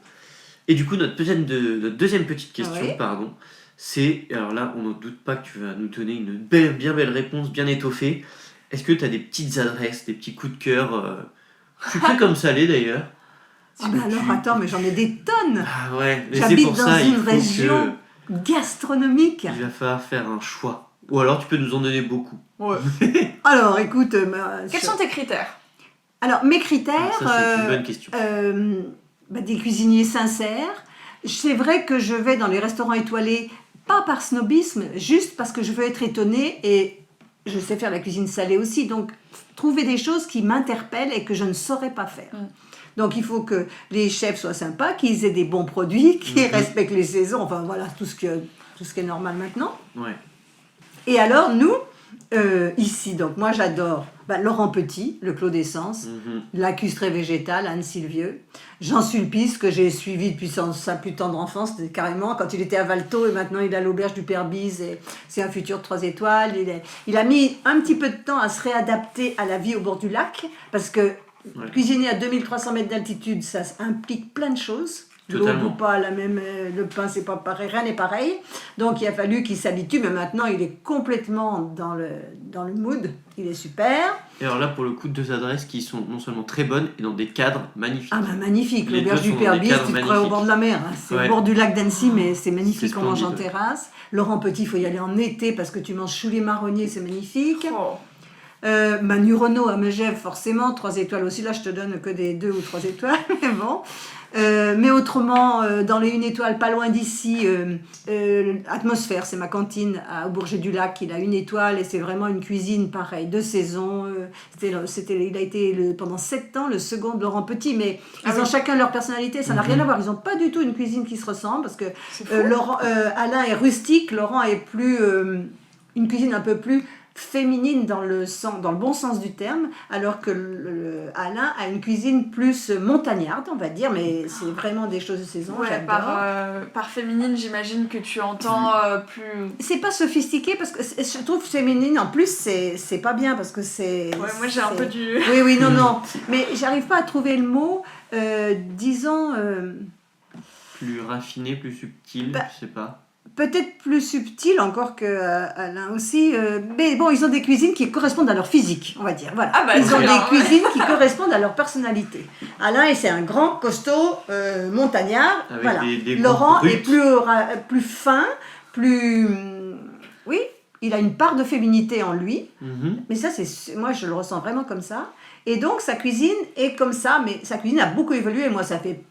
Et du coup, notre deuxième petite question, Oui. pardon, c'est, alors là, on ne doute pas que tu vas nous donner une bien belle réponse, bien étoffée. Est-ce que tu as des petites adresses, des petits coups de cœur, sucrés comme salés d'ailleurs? Ah bah alors attends, mais j'en ai des tonnes. Ah ouais, mais c'est J'habite pour dans ça, il une faut région gastronomique. il va falloir faire un choix. Ou alors tu peux nous en donner beaucoup. Ouais. Alors écoute, Quels sont tes critères? alors mes critères, Ça, c'est une bonne question. des cuisiniers sincères. C'est vrai que je vais dans les restaurants étoilés pas par snobisme, juste parce que je veux être étonnée et je sais faire la cuisine salée aussi. Donc, trouver des choses qui m'interpellent et que je ne saurais pas faire. Donc, il faut que les chefs soient sympas, qu'ils aient des bons produits, qu'ils respectent les saisons, enfin voilà, tout ce qui est normal maintenant. Ouais. Et alors, nous, ici, donc moi j'adore Laurent Petit, le Clos d'Essence, la custrée végétale, Anne Sylvieux, Jean Sulpice, que j'ai suivi depuis sa plus tendre enfance, carrément, quand il était à Valto, et maintenant il est à l'auberge du Père Bise, et c'est un futur de 3 étoiles. Il a mis un petit peu de temps à se réadapter à la vie au bord du lac, parce que cuisiner à 2300 mètres d'altitude, ça implique plein de choses. L'eau bout pas la même, le pain c'est pas pareil, rien n'est pareil. Donc il a fallu qu'il s'habitue, mais maintenant il est complètement dans le mood, il est super. Et alors là pour le coup 2 adresses qui sont non seulement très bonnes et dans des cadres magnifiques. Ah bah magnifique, Les l'auberge deux du sont Père des Bise, cadres tu te crois au magnifiques. bord de la mer, hein. C'est Ouais. au bord du lac d'Annecy, mais c'est magnifique, C'est on mange en splendide, ouais. terrasse. Laurent Petit, il faut y aller en été parce que tu manges choulis marronniers, c'est magnifique. Oh. Manu Renault à Megève, forcément, 3 étoiles aussi, là je te donne que des 2 ou 3 étoiles, mais bon. Mais autrement, dans les 1 étoile, pas loin d'ici, Atmosphère, c'est ma cantine au Bourget-du-Lac, il a 1 étoile et c'est vraiment une cuisine pareille, de saison. Il a été pendant 7 ans le second de Laurent Petit, mais ils ont chacun leur personnalité, ça n'a rien à voir, ils n'ont pas du tout une cuisine qui se ressemble, parce que Alain est rustique, Laurent est plus une cuisine un peu plus féminine dans le bon sens du terme, alors que Alain a une cuisine plus montagnarde, on va dire, mais c'est vraiment des choses de saison, j'adore. Par féminine, j'imagine que tu entends plus... C'est pas sophistiqué, parce que je trouve féminine, en plus, c'est pas bien, parce que c'est... Ouais, moi j'ai un peu du... Oui, non, mais j'arrive pas à trouver le mot, disons... Plus raffiné, plus subtil, je sais pas. Peut-être plus subtil encore que Alain aussi, mais bon, ils ont des cuisines qui correspondent à leur physique, on va dire. Voilà. Ils ont des cuisines qui correspondent à leur personnalité. Alain, c'est un grand costaud montagnard. Avec voilà. des Laurent brutes. est plus fin, plus... Oui, il a une part de féminité en lui, mais ça, moi, je le ressens vraiment comme ça. Et donc, sa cuisine est comme ça, mais sa cuisine a beaucoup évolué. Moi, ça fait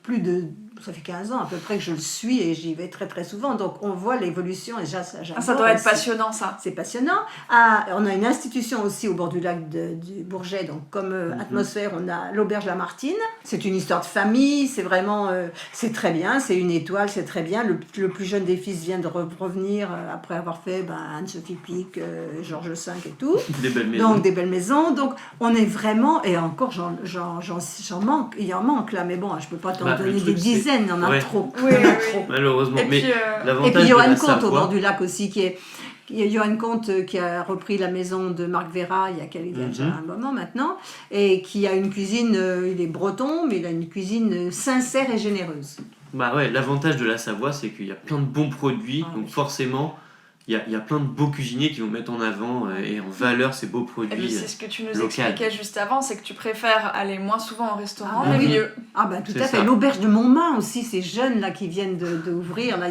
15 ans à peu près que je le suis et j'y vais très très souvent. Donc, on voit l'évolution et j'adore. ça doit être aussi. passionnant, ça. C'est passionnant. On a une institution aussi au bord du lac du Bourget, donc comme Atmosphère, on a l'auberge Lamartine. C'est une histoire de famille, c'est vraiment, c'est très bien, c'est 1 étoile, c'est très bien. Le plus jeune des fils vient de revenir après avoir fait Anne-Sophie Pic, Georges V et tout. Des belles maisons. Donc des belles maisons. Donc on est vraiment, et encore j'en manque, il en manque là, mais bon, je peux pas t'en donner des dizaines, il y en a trop. Oui, Il y en a oui, trop. Malheureusement. Et Mais puis, l'avantage Et puis de Johan la Comte au Savoie- bord du lac aussi, il y a Johan Comte qui a repris la maison de Marc Vera il y a déjà un moment maintenant, et qui a une cuisine, il est breton, mais il a une cuisine sincère et généreuse. Bah ouais, l'avantage de la Savoie, c'est qu'il y a plein de bons produits, donc forcément, il y a plein de beaux cuisiniers qui vont mettre en avant et en valeur ces beaux Et puis produits. c'est ce que tu nous local. expliquais juste avant, c'est que tu préfères aller moins souvent au restaurant, Ah, mais oui. mieux. Ah ben tout C'est à fait. ça. L'auberge de Montmain aussi, ces jeunes là qui viennent d'ouvrir, là,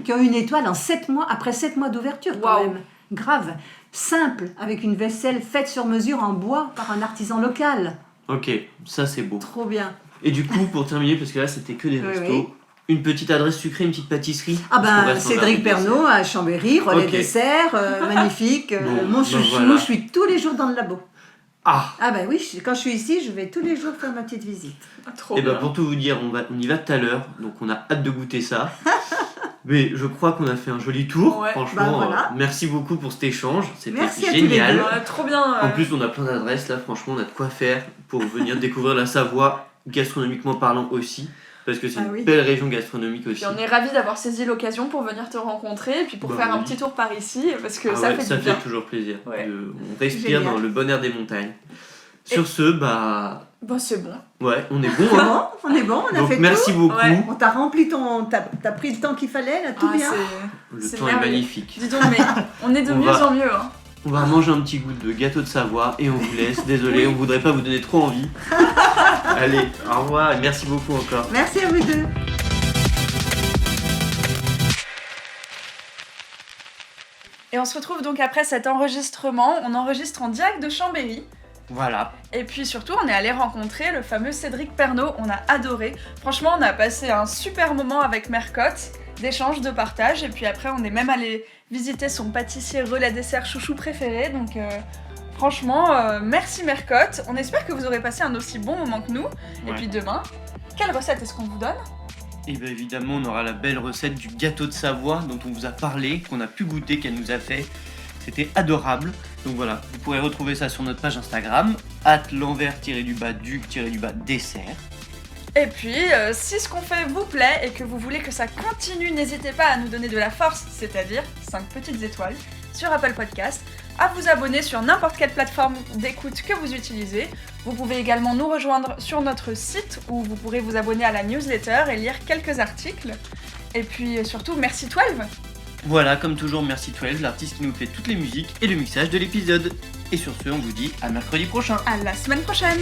qui ont eu 1 étoile en 7 mois, après 7 mois d'ouverture quand Waouh. même. Grave. Simple, avec une vaisselle faite sur mesure en bois par un artisan local. Ok, ça c'est beau. Trop bien. Et du coup, pour terminer, parce que là c'était que des Oui, restos, oui. Une petite adresse sucrée, une petite pâtisserie. Ah Parce qu'on ben reste en Cédric dessert. Pernaut à Chambéry, relais Ok. dessert, magnifique, Bon, mon ben chouchou, voilà. je suis tous les jours dans le labo. Ah. Ah ben oui, quand je suis ici, je vais tous les jours faire ma petite visite. Trop Et bien. bah pour tout vous dire, on y va tout à l'heure, donc on a hâte de goûter ça. Mais je crois qu'on a fait un joli tour. Ouais. Franchement, Bah, voilà. merci beaucoup pour cet échange. C'était Merci à tous les génial. deux. Trop bien. En plus, on a plein d'adresses là. Franchement, on a de quoi faire pour venir découvrir la Savoie, gastronomiquement parlant aussi. Parce que c'est Ah une oui. belle région gastronomique aussi. Puis on est ravis d'avoir saisi l'occasion pour venir te rencontrer et puis pour Bah faire un oui. petit tour par ici parce que Ah ça ouais, fait ça du bien. fait toujours plaisir. Ouais. On respire Génial. dans le bon air des montagnes. Sur ce, bah Bon, c'est bon. ouais, on est bon. C'est Hein. bon, on est bon, on a Donc fait merci tout. beaucoup. Ouais. On t'a rempli t'as pris le temps qu'il fallait, là, tout Ah, bien. Le c'est temps est merveilleux. magnifique. Dis donc, mais on est de On mieux va- en mieux. Hein. On va manger un petit goût de gâteau de Savoie et on vous laisse. Désolé, on voudrait pas vous donner trop envie. Allez, au revoir et merci beaucoup encore. Merci à vous deux. Et on se retrouve donc après cet enregistrement. On enregistre en direct de Chambéry. Voilà. Et puis surtout, on est allé rencontrer le fameux Cédric Pernaut. On a adoré. Franchement, on a passé un super moment avec Mercotte. d'échange, de partage. Et puis après, on est même allé visiter son pâtissier relais dessert chouchou préféré. Donc franchement, merci Mercotte. On espère que vous aurez passé un aussi bon moment que nous. Et Ouais. puis demain, quelle recette est-ce qu'on vous donne ? Et bien évidemment, on aura la belle recette du gâteau de Savoie dont on vous a parlé, qu'on a pu goûter, qu'elle nous a fait. C'était adorable. Donc voilà, vous pourrez retrouver ça sur notre page Instagram, @l'envers-du-dessert. Et puis, si ce qu'on fait vous plaît et que vous voulez que ça continue, n'hésitez pas à nous donner de la force, c'est-à-dire 5 petites étoiles sur Apple Podcast, à vous abonner sur n'importe quelle plateforme d'écoute que vous utilisez. Vous pouvez également nous rejoindre sur notre site où vous pourrez vous abonner à la newsletter et lire quelques articles. Et puis surtout, merci 12. Voilà, comme toujours, merci 12, l'artiste qui nous fait toutes les musiques et le mixage de l'épisode. Et sur ce, on vous dit à mercredi prochain. À la semaine prochaine.